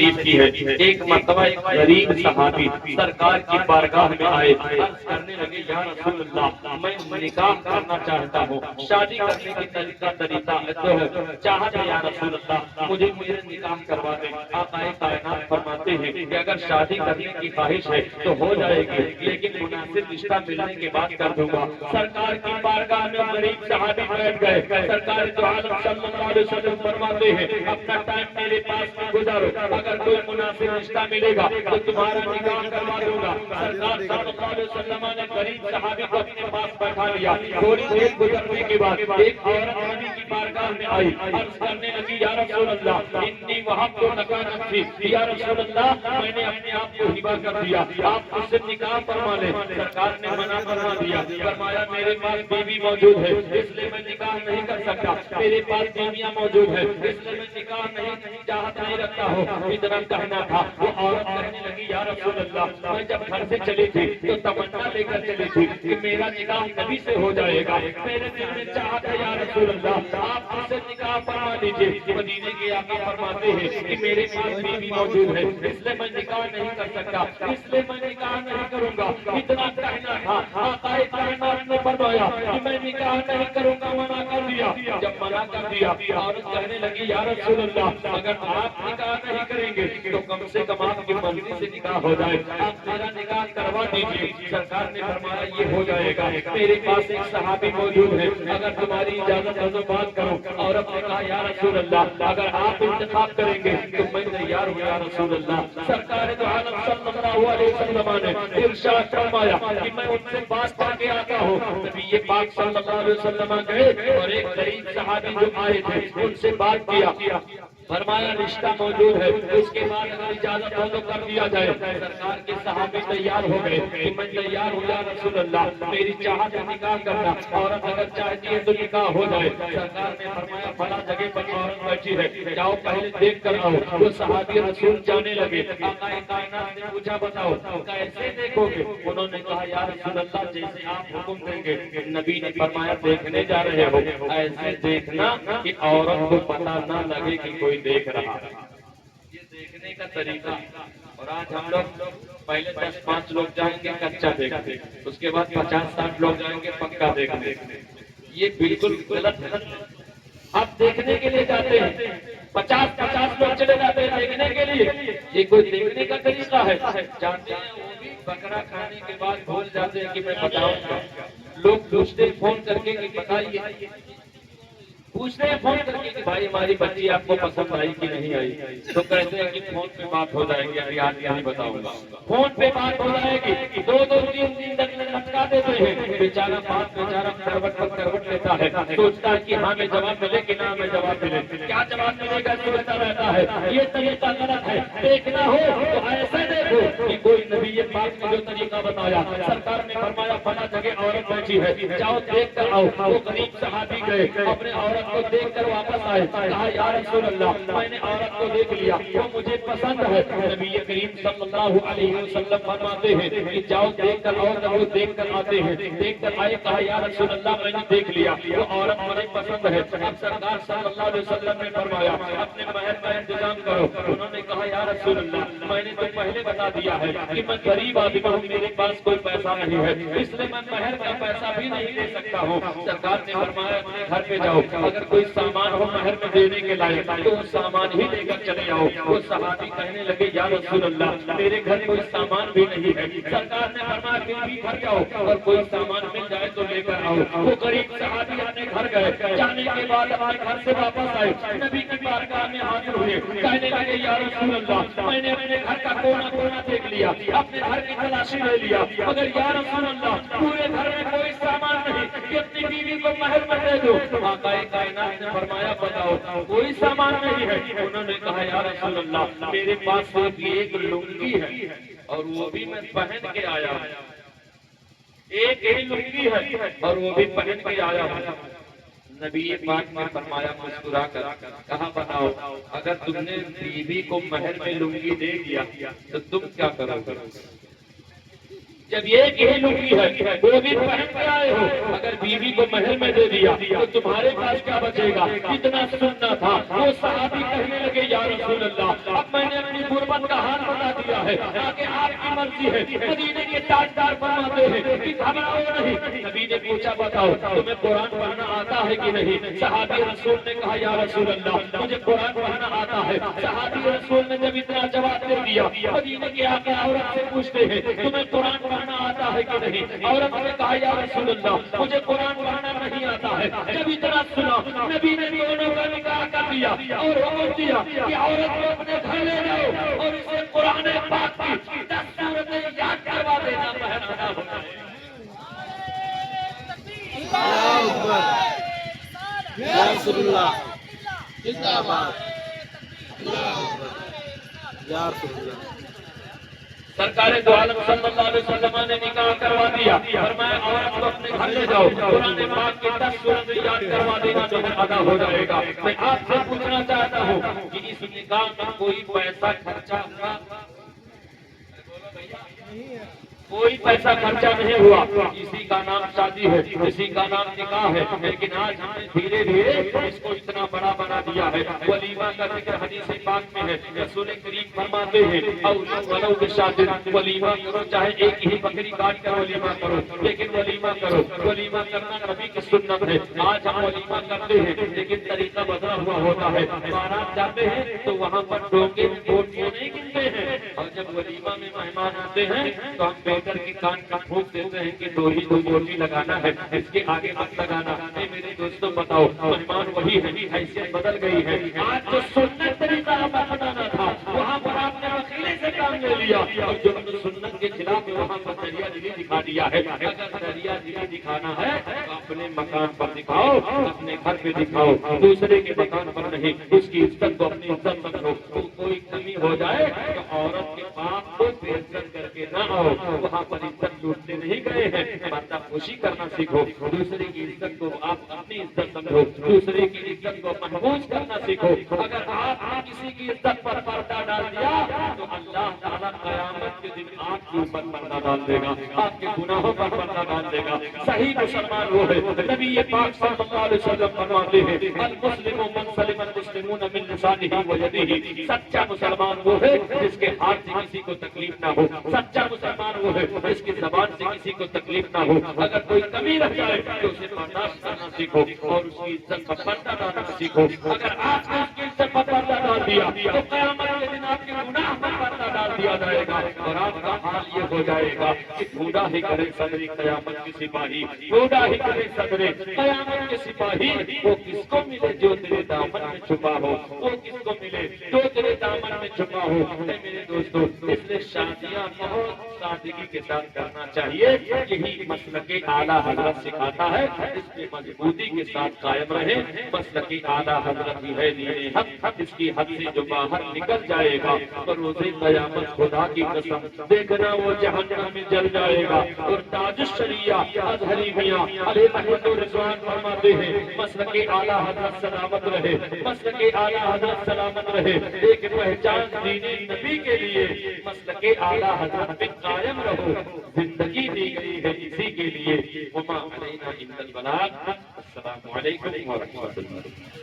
تعریف کی ہے. ایک مرتبہ ایک غریب صحابی سرکار کی بارگاہ میں آئے، عرض کرنے لگے یا رسول اللہ میں نکاح کرنا چاہتا ہوں، شادی کرنے کی طریقہ چاہت ہے یا رسول اللہ مجھے نکاح کروا دیں. آقا کائنات فرماتے ہیں کہ اگر شادی کرنے کی خواہش ہے تو ہو جائے گی، لیکن مناسب رشتہ ملنے کے بعد کر دوں گا. سرکار کی بارگاہ میں غریب صحابی بیٹھ گئے. سرکار دو عالم صلی اللہ علیہ وسلم فرماتے ہیں اپنا ٹائم میرے پاس میں گزارو، اگر کوئی مناسب رشتہ ملے گا تو تمہارا نکاح کروا دوں گا. سرکار صلی اللہ علیہ وسلم نے غریب صحابی کو اپنے پاس بیٹھا لیا. تھوڑی دیر گزرنے کے بعد ایک عورت نبی کی بارگاہ میں آئی، عرض کرنے لگی یا رسول اللہ انی وہبت لک نفسی، یا رسول اللہ میں نے اپنے آپ کو ہبہ کر دیا، آپ اس سے نکاح فرما لیں. سرکار نے منع فرما دیا، فرمایا میرے پاس بیوی موجود ہے اس لیے میں نکاح نہیں کر سکتا، میرے پاس بیویاں موجود ہے اس لیے میں نکاح نہیں چاہت نہیں رکھتا ہوں. اتنا کہنا تھا وہ عورت کہنے لگی یا رسول اللہ میں جب گھر سے چلی تھی تو تمنا لے کر چلی تھی کہ میرا نکاح نبی سے ہو جائے گا، میرے دل میں چاہت ہے یا رسول اللہ آپ اس سے نکاح فرما دیجیے. مدینے کے آقا فرماتے ہیں کہ میرے پاس بیوی موجود ہے اس لیے میں نکاح نہیں کر سکتا، اس لیے میں نکاح نہیں کروں گا. اتنا کہنا تھا آقا کائنات نے فرمایا کہ میں نکاح نہیں کروں گا، منع کر دیا. جب منع کر دیا عورت کہنے لگی یا رسول اللہ اگر آپ نکاح نہیں کریں گے تو کم سے کم آپ کی مرضی سے نکاح ہو جائے، آپ میرا نکاح کروا دیجیے. سرکار نے فرمایا یہ ہو جائے گا، میرے پاس ایک صحابی موجود ہے اگر تمہاری اجازت ہو تو بات کرو. عورت نے کہا یا رسول اللہ اگر آپ انتخاب کریں گے تو میں تیار ہوں یا رسول اللہ. سرکار دو عالم صلی اللہ علیہ وسلم نے ارشاد فرمایا کہ میں ان سے بات کر کے آتا ہوں. نبی پاک صلی اللہ علیہ وسلم گئے اور ایک غریب صحابی جو آئے تھے ان سے بات کیا، فرمایا رشتہ موجود ہے اس کے بعد اگر اجازت ہو تو کر دیا جائے. سرکار کے صحابی تیار ہو گئے کہ میں تیار ہوں یا رسول اللہ میری چاہت ہے نکاح کرنا، عورت اگر چاہتی ہے تو نکاح ہو جائے. سرکار نے فرمایا فلاں جگہ پر عورت بیٹھی ہے جاؤ پہلے دیکھ کر آؤ. وہ صحابی رسول جانے لگے. آقا کائنات نے پوچھا بتاؤ کیسے دیکھو گے؟ انہوں نے کہا یا رسول اللہ جیسے آپ حکم دیں گے. نبی نے فرمایا دیکھنے جا رہے ہو ایسے دیکھنا کہ عورت کو پتہ نہ لگے کہ کوئی دیکھ رہا. یہ دیکھنے کا طریقہ. اور آج ہم لوگ پہلے 10-5 لوگ جائیں گے کچا دیکھتے، اس کے بعد 50-60 لوگ جائیں گے پکا دیکھتے. یہ بالکل غلط ہے. آپ دیکھنے کے لیے جاتے ہیں 50 لوگ چلے جاتے ہیں دیکھنے کے لیے، یہ کوئی دیکھنے کا طریقہ ہے؟ جانتے ہیں وہ بھی بکرا کھانے کے بعد بھول جاتے ہیں کہ میں بتاؤں گا. لوگ پوچھتے فون کر کے کہ بتائیے، پوچھتے ہیں فون کر کے کہ بھائی ہماری بچی آپ کو پسند آئی کہ نہیں آئی؟ تو کہتے ہیں کہ فون پہ بات ہو جائے گی، ابھی آج نہیں بتاؤں گا. فون پہ بات ہو جائے گی، 2-3 دن لٹکا دیتے ہیں. بیچارہ بات بیچارہ کروٹ پر کروٹ لیتا ہے، سوچتا ہے کہ ہاں میں جواب ملے کہ نہ میں جواب ملے، کیا جواب ملے گا سوچتا رہتا ہے. یہ طریقہ غلط ہے. دیکھنا ہو تو ایسے دیکھو کہ کوئی نبی پاک نے جو طریقہ بتایا. سرکار نے فرمایا فلاں جگہ عورت بیٹھی ہے جاؤ دیکھ کر آؤ. وہ غریب صحابی گئے اپنے عورت کو دیکھ کر واپس آئے. کہا یا رسول اللہ میں نے عورت کو دیکھ لیا وہ مجھے پسند ہے. نبی کریم صلی اللہ علیہ وسلم فرماتے ہیں کہ جاؤ دیکھ کر آؤ. جب وہ دیکھ کر آتے ہیں دیکھ کر آئے کہا یا رسول اللہ میں نے دیکھ لیا وہ عورت مجھے پسند ہے. اب سرکار صلی اللہ علیہ وسلم نے فرمایا اپنے مہر کا انتظام کرو. انہوں نے کہا یا رسول اللہ میں نے تو پہلے بتا دیا ہے کہ میں غریب آدمی ہوں، میرے پاس کوئی پیسہ نہیں ہے اس لیے میں مہر کا پیسہ بھی نہیں دے سکتا ہوں. سرکار نے فرمایا اپنے گھر پہ جاؤ، اگر کوئی سامان ہو مہر میں دینے کے لائق تو وہ سامان ہی لے کر چلے آؤ. وہ صحابی کہنے لگے یا رسول اللہ میرے گھر کوئی سامان بھی نہیں ہے. سرکار نے فرمایا پھر بھی گھر جاؤ اور کوئی سامان مل جائے تو لے کر آؤ. وہ غریب صحابی اپنے گھر گئے. جانے کے بعد اپنے گھر سے واپس آئے، نبی کی بارگاہ میں حاضر ہوئے. کہنے لگے یا رسول اللہ میں نے اپنے گھر کا کونا کونا دیکھ لیا، اپنے گھر کی تلاشی لے لیا، مگر یا رسول اللہ پورے گھر میں کوئی سامان نہیں کہ اپنی بیوی کو مہر میں دے دو. آقا کائنات نے فرمایا بتاؤ کوئی سامان نہیں ہے؟ انہوں نے کہا یا رسول اللہ میرے پاس صرف ایک لنگی ہے اور وہ بھی میں پہن کے آیا ہوں. ایک ہی لنگی ہے اور وہ بھی پہن کے آیا ہوں. نبی پاک نے فرمایا مسکرا کر کہا بتاؤ اگر تم نے بیوی کو مہر میں لنگی دے دیا تو تم کیا کرو گے؟ جب ایک ہی لنگی ہے وہ بھی پہن کے آئے ہو، اگر بیوی کو مہر میں دے دیا تو تمہارے پاس کیا بچے گا؟ کتنا سننا تھا۔ وہ صحابی کہنے لگے یا رسول اللہ اب میں نے اپنی غربت کا حال بتا دیا ہے، آگے آپ کی مرضی ہے۔ مدینے کے تاجدار فرماتے ہیں کہ گھبراؤ نہیں۔ نبی نے پوچھا بتاؤ تمہیں قرآن پڑھنا آتا ہے کہ نہیں؟ صحابی رسول نے کہا یا رسول اللہ مجھے قرآن پڑھنا آتا ہے۔ صحابی رسول نے جب اتنا جواب دے دیا، مدینے کے آقا عورت سے پوچھتے ہیں تمہیں قرآن پڑھنا آتا ہے کہ نہیں؟ عورت نے کہا یا رسول اللہ مجھے قرآن پڑھنا نہیں آتا ہے۔ جب اتنا سنا نبی نے دونوں کا نکاح کر دیا اور حکم دیا کہ عورت کو اپنے گھر لے جاؤ اور اسے قرآن پاک کی 10 سورتیں یاد کروا دینا مہربانا ہونا ہے۔ یا رسول اللہ زندہ باد، یا رسول اللہ۔ سرکار دو عالم صلی اللہ علیہ وسلم نے نکاح کروا دیا، فرمایا عورت کو اپنے گھر لے جاؤ، قرآن پاک کی 10 سورتیں یاد کروا دینا جو ادا ہو جائے گا۔ میں آپ سے پوچھنا چاہتا ہوں کہ اس نکاح میں کوئی پیسہ خرچہ ہوا؟ کوئی پیسہ خرچہ نہیں ہوا، اسی کا نام شادی ہے، اسی کا نام نکاح ہے، لیکن آج ہم نے دھیرے دھیرے اس کو اتنا بڑا بنا دیا ہے۔ ولیمہ کا ذکر حدیث پاک میں ہے، رسول کریم فرماتے ہیں ولو بشاۃ، ولیمہ کرو چاہے ایک ہی بکری کاٹ کر ولیمہ کرو، لیکن ولیمہ کرو۔ ولیمہ کرنا نبی کی سنت ہے۔ آج ہم ولیمہ کرتے ہیں لیکن طریقہ بدلا ہوا ہوتا ہے۔ بارات جاتے ہیں تو وہاں پر ڈونگے بوٹیاں نہیں گنتے ہیں، اور جب ولیمہ میں مہمان آتے ہیں تو ہم بیٹر کے کان کا پھونک دیتے ہیں کہ دو ہی دو بوٹی لگانا ہے، اس کے آگے مت لگانا۔ اے میرے دوستوں بتاؤ مہمان وہی ہے، حیثیت بدل گئی ہے۔ آج جو سنت طریقہ ہمیں اپنانا تھا وہاں پر آپ نے وسیلے سے کام لے لیا، اور جو سنت کے خلاف ہے وہاں پر دریا دلی دکھا دیا ہے۔ اگر دریا دلی دکھانا ہے تو اپنے مکان پر دکھاؤ، اپنے گھر پہ دکھاؤ، دوسرے کے مکان پر نہیں۔ اس کی عزت کو اپنی عزت سمجھو، کوئی کمی ہو جائے تو عورت کے باپ کو بے عزت کر کے نہ آؤ، وہاں پر عزت لوٹنے نہیں گئے ہیں۔ پردہ پوشی کرنا سیکھو، دوسرے کی عزت کو آپ اپنی عزت سمجھو، دوسرے کی عزت کو محفوظ کرنا سیکھو۔ اگر آپ نے کسی کی عزت پر پردہ ڈال دیا تو اللہ تعالیٰ قیامت کے دن آپ کے اوپر پردہ ڈال دے گا، آپ کے گناہوں پر پردہ ڈال دے گا۔ صحیح مسلمان وہ ہے، نبی پاک صلی اللہ علیہ وسلم فرماتے ہیں المسلم من سلم المسلمون من لسانہ و یدہ، سچا مسلمان وہ ہے جس کے ہاتھ سے کسی کو تکلیف نہ ہو، سچا مسلمان وہ ہے جس کی زبان سے کسی کو تکلیف نہ ہو۔ اگر کوئی کمی رہ جائے تو اسے برداشت کرنا سیکھو اور اس کی عزت پر پردہ ڈالنا سیکھو۔ اگر آپ نے اس کی عزت پر پردہ ڈال دیا تو قیامت کے دن آپ کے گناہ پر پردہ ڈال دیا جائے گا، اور آپ کا حال یہ ہو جائے گا کہ ڈھونڈا ہی کرے صدر قیامت کے سپاہی، ڈھونڈا ہی کرے صدر قیامت کے سپاہی، وہ کس کو ملے جو تیرے دامن میں چھپا ہو، وہ کس کو ملے جو تیرے دامن میں چھپا ہو۔ اے میرے دوستو اس لیے شادیاں بہت سادگی کے ساتھ کرنا چاہیے، یہی مسلک اعلیٰ حضرت سکھاتا ہے۔ اس کی مضبوطی کے ساتھ قائم رہے۔ مسلک اعلیٰ حضرت ہی ہے دین حق، اس کی حد سے جو باہر نکل جائے گا تو روز قیامت خدا کی قسم دیکھنا وہ جہنم میں جل جائے گا۔ اور تاج الشریعہ اظہری میاں علیہ رحمت و رضوان فرماتے ہیں مسلک اعلیٰ حضرت سلامت رہے، مسلک اعلیٰ حضرت سلامت رہے۔ ایک پہچان دین نبی کے لیے مسلک اعلیٰ حضرت پہ قائم رہو، زندگی دی گئی ہے اسی کے لیے۔ وما علینا الا البلاغ۔ السلام علیکم ورحمۃ اللہ۔